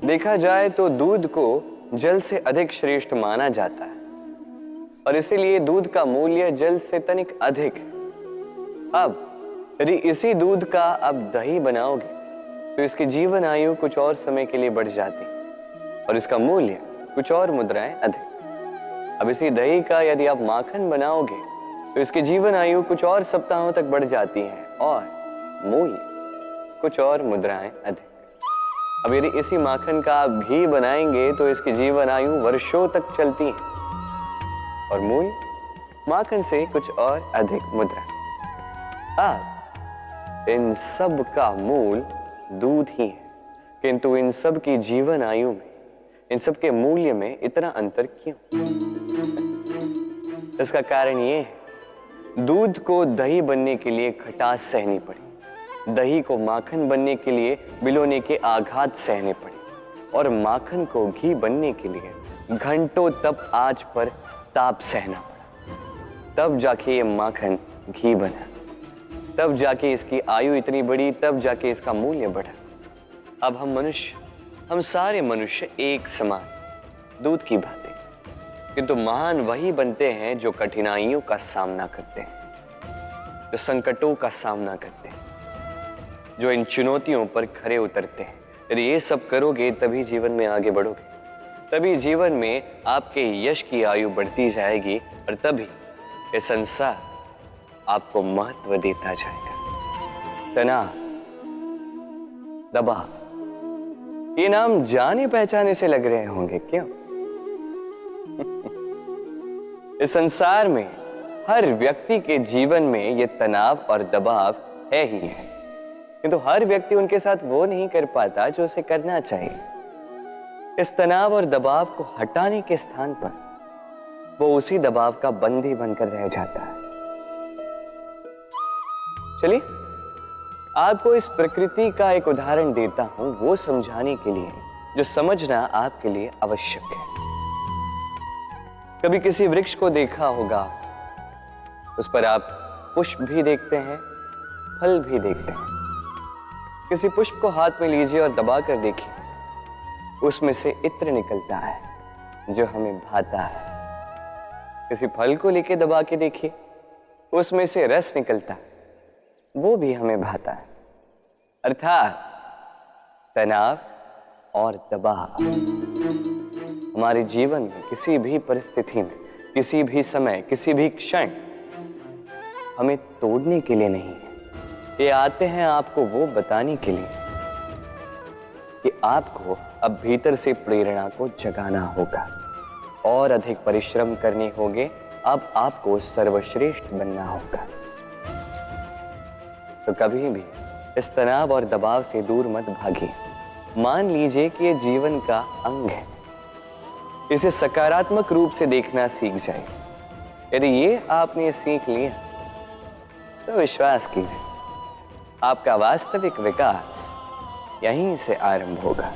देखा जाए तो दूध को जल से अधिक श्रेष्ठ माना जाता है और इसीलिए दूध का मूल्य जल से तनिक अधिक है। अब यदि इसी दूध का अब दही बनाओगे तो इसकी जीवन आयु कुछ और समय के लिए बढ़ जाती और इसका मूल्य कुछ और मुद्राएं अधिक। अब इसी दही का यदि आप माखन बनाओगे तो इसकी जीवन आयु कुछ और सप्ताहों तक बढ़ जाती है और मूल्य कुछ और मुद्राएं अधिक। अब यदि इसी माखन का आप घी बनाएंगे तो इसकी जीवन आयु वर्षों तक चलती है और मूल्य माखन से कुछ और अधिक मुद्रा। अब इन सब का मूल दूध ही है, किंतु इन सब की जीवन आयु में, इन सब के मूल्य में इतना अंतर क्यों? इसका कारण ये है, दूध को दही बनने के लिए खटास सहनी पड़ी, दही को माखन बनने के लिए बिलोने के आघात सहने पड़े और माखन को घी बनने के लिए घंटों तप आंच पर ताप सहना पड़ा। तब जाके ये माखन घी बना, तब जाके इसकी आयु इतनी बड़ी, तब जाके इसका मूल्य बढ़ा। अब हम मनुष्य, हम सारे मनुष्य एक समान दूध की भांति, किंतु महान वही बनते हैं जो कठिनाइयों का सामना करते हैं, जो संकटों का सामना करते हैं, जो इन चुनौतियों पर खरे उतरते हैं। यदि ये सब करोगे तभी जीवन में आगे बढ़ोगे, तभी जीवन में आपके यश की आयु बढ़ती जाएगी और तभी ये संसार आपको महत्व देता जाएगा। तनाव, दबाव, ये नाम जाने पहचाने से लग रहे होंगे, क्यों? इस संसार में हर व्यक्ति के जीवन में ये तनाव और दबाव है ही है, किंतु हर व्यक्ति उनके साथ वो नहीं कर पाता जो उसे करना चाहिए। इस तनाव और दबाव को हटाने के स्थान पर वो उसी दबाव का बंदी बनकर रह जाता है। चलिए आपको इस प्रकृति का एक उदाहरण देता हूं, वो समझाने के लिए जो समझना आपके लिए आवश्यक है। कभी किसी वृक्ष को देखा होगा, उस पर आप पुष्प भी देखते हैं, फल भी देखते हैं। किसी पुष्प को हाथ में लीजिए और दबा कर देखिए, उसमें से इत्र निकलता है जो हमें भाता है। किसी फल को लेके दबा के देखिए, उसमें से रस निकलता है, वो भी हमें भाता है। अर्थात तनाव और दबाव हमारे जीवन में किसी भी परिस्थिति में, किसी भी समय, किसी भी क्षण हमें तोड़ने के लिए नहीं है। ये आते हैं आपको वो बताने के लिए कि आपको अब भीतर से प्रेरणा को जगाना होगा और अधिक परिश्रम करने होंगे। अब आपको सर्वश्रेष्ठ बनना होगा। तो कभी भी इस तनाव और दबाव से दूर मत भागिए। मान लीजिए कि ये जीवन का अंग है, इसे सकारात्मक रूप से देखना सीख जाए। यदि ये आपने सीख लिया तो विश्वास कीजिए, आपका वास्तविक विकास यहीं से आरंभ होगा।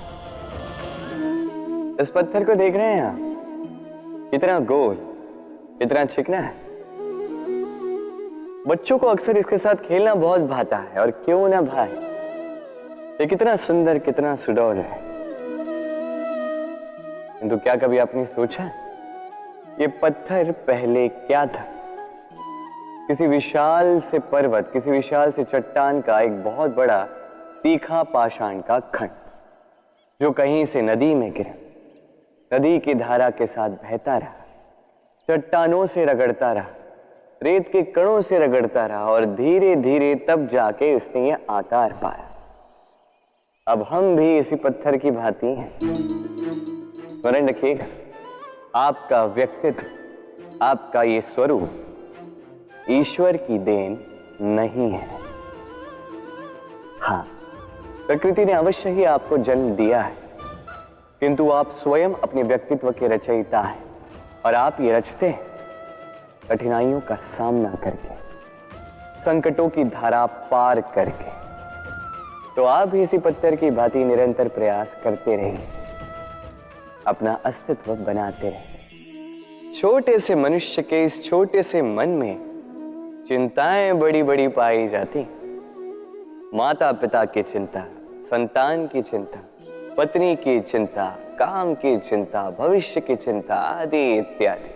इस पत्थर को देख रहे हैं आप, कितना गोल, कितना चिकना है। बच्चों को अक्सर इसके साथ खेलना बहुत भाता है, और क्यों ना भाई, ये कितना सुंदर, कितना सुडौल है। किंतु क्या कभी आपने सोचा ये पत्थर पहले क्या था? किसी विशाल से पर्वत, किसी विशाल से चट्टान का एक बहुत बड़ा तीखा पाषाण का खंड, जो कहीं से नदी में गिरा, नदी की धारा के साथ बहता रहा, चट्टानों से रगड़ता रहा, रेत के कणों से रगड़ता रहा, और धीरे धीरे तब जाके उसने ये आकार पाया। अब हम भी इसी पत्थर की भांति हैं। स्मरण रखिएगा, आपका व्यक्तित्व, आपका ये स्वरूप ईश्वर की देन नहीं है। हाँ, प्रकृति ने अवश्य ही आपको जन्म दिया है, किंतु आप स्वयं अपने व्यक्तित्व के रचयिता हैं, और आप ये रचते हैं कठिनाइयों का सामना करके, संकटों की धारा पार करके। तो आप भी इसी पत्थर की भांति निरंतर प्रयास करते रहिए, अपना अस्तित्व बनाते रहिए। छोटे से मनुष्य के इस छोटे से मन में चिंताएं बड़ी बड़ी पाई जाती। माता पिता की चिंता, संतान की चिंता, पत्नी की चिंता, काम की चिंता, भविष्य की चिंता आदि इत्यादि।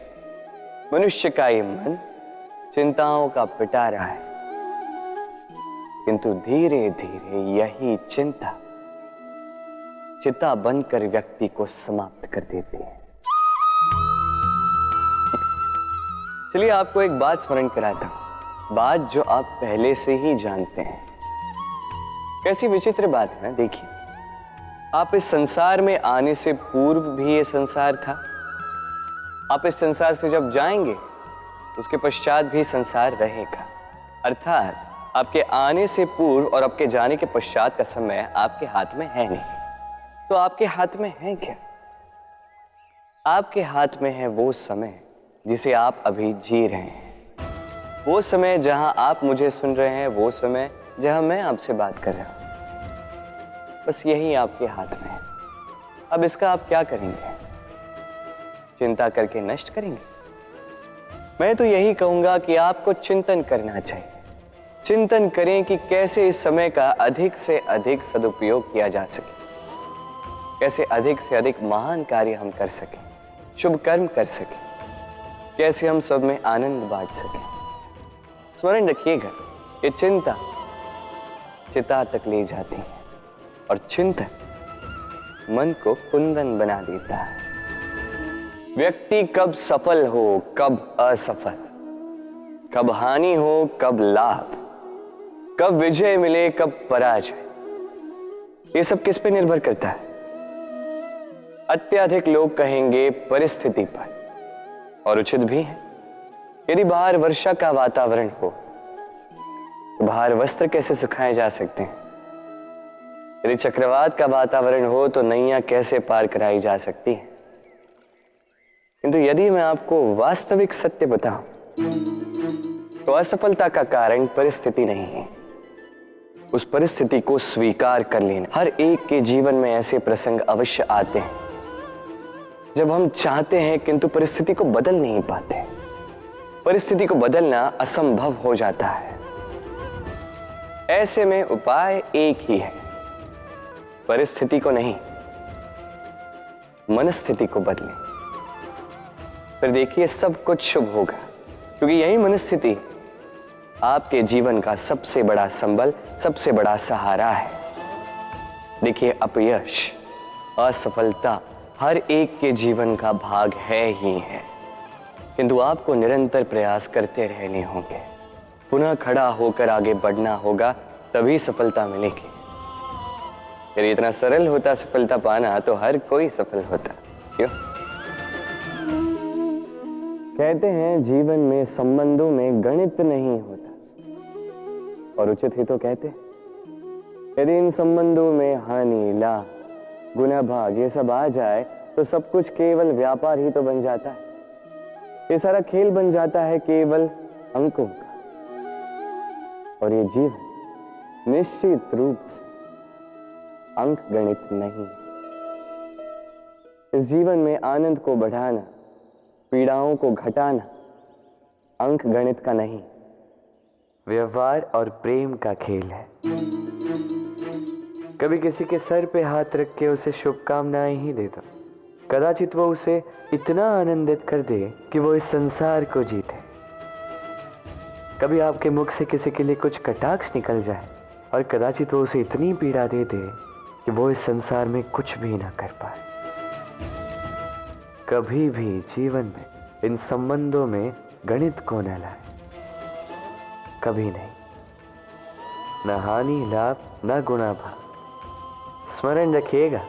मनुष्य का ये मन चिंताओं का पिटारा है, किंतु धीरे धीरे यही चिंता चिता बनकर व्यक्ति को समाप्त कर देती है। चलिए आपको एक बात स्मरण कराता हूं, बात जो आप पहले से ही जानते हैं। कैसी विचित्र बात है ना, देखिए आप इस संसार में आने से पूर्व भी ये संसार था, आप इस संसार से जब जाएंगे उसके पश्चात भी संसार रहेगा। अर्थात आपके आने से पूर्व और आपके जाने के पश्चात का समय आपके हाथ में है नहीं। तो आपके हाथ में है क्या? आपके हाथ में है वो समय जिसे आप अभी जी रहे हैं, वो समय जहां आप मुझे सुन रहे हैं, वो समय जहां मैं आपसे बात कर रहा हूं। बस यही आपके हाथ में है। अब इसका आप क्या करेंगे? चिंता करके नष्ट करेंगे? मैं तो यही कहूंगा कि आपको चिंतन करना चाहिए। चिंतन करें कि कैसे इस समय का अधिक से अधिक सदुपयोग किया जा सके, कैसे अधिक से अधिक महान कार्य हम कर सकें, शुभ कर्म कर सकें, कैसे हम सब में आनंद बांट सकें। स्मरण रखिएगा, ये चिंता चिता तक ले जाती है और चिंतन मन को कुंदन बना देता है। व्यक्ति कब सफल हो, कब असफल, कब हानि हो, कब लाभ, कब विजय मिले, कब पराजय, ये सब किस पे निर्भर करता है? अत्यधिक लोग कहेंगे परिस्थिति पर, और उचित भी है। यदि बाहर वर्षा का वातावरण हो तो बाहर वस्त्र कैसे सुखाए जा सकते हैं? यदि चक्रवात का वातावरण हो तो नैया कैसे पार कराई जा सकती है? किंतु यदि मैं आपको वास्तविक सत्य बताऊं तो असफलता का कारण परिस्थिति नहीं है, उस परिस्थिति को स्वीकार कर लेना। हर एक के जीवन में ऐसे प्रसंग अवश्य आते हैं जब हम चाहते हैं किंतु परिस्थिति को बदल नहीं पाते। परिस्थिति को बदलना असंभव हो जाता है। ऐसे में उपाय एक ही है, परिस्थिति को नहीं, मनस्थिति को बदलें। फिर देखिए सब कुछ शुभ होगा, क्योंकि यही मनस्थिति आपके जीवन का सबसे बड़ा संबल, सबसे बड़ा सहारा है। देखिए अपयश, असफलता हर एक के जीवन का भाग है ही है, किंतु आपको निरंतर प्रयास करते रहने होंगे, पुनः खड़ा होकर आगे बढ़ना होगा, तभी सफलता मिलेगी। यदि इतना सरल होता सफलता पाना तो हर कोई सफल होता। क्यों? कहते हैं जीवन में संबंधों में गणित नहीं होता, और उचित ही तो कहते। यदि इन संबंधों में हानि, लाभ, गुना, भाग ये सब आ जाए तो सब कुछ केवल व्यापार ही तो बन जाता है। ये सारा खेल बन जाता है केवल अंकों का, और ये जीवन निश्चित रूप से अंक गणित नहीं। इस जीवन में आनंद को बढ़ाना, पीड़ाओं को घटाना अंक गणित का नहीं, व्यवहार और प्रेम का खेल है। कभी किसी के सर पे हाथ रख के उसे शुभकामनाएं ही दे दो, कदाचित वो उसे इतना आनंदित कर दे कि वो इस संसार को जीते। कभी आपके मुख से किसी के लिए कुछ कटाक्ष निकल जाए और कदाचित वो उसे इतनी पीड़ा दे दे कि वो इस संसार में कुछ भी ना कर पाए। कभी भी जीवन में इन संबंधों में गणित को न लाए, कभी नहीं। न हानि, लाभ, न गुणा, भाग। स्मरण रखिएगा,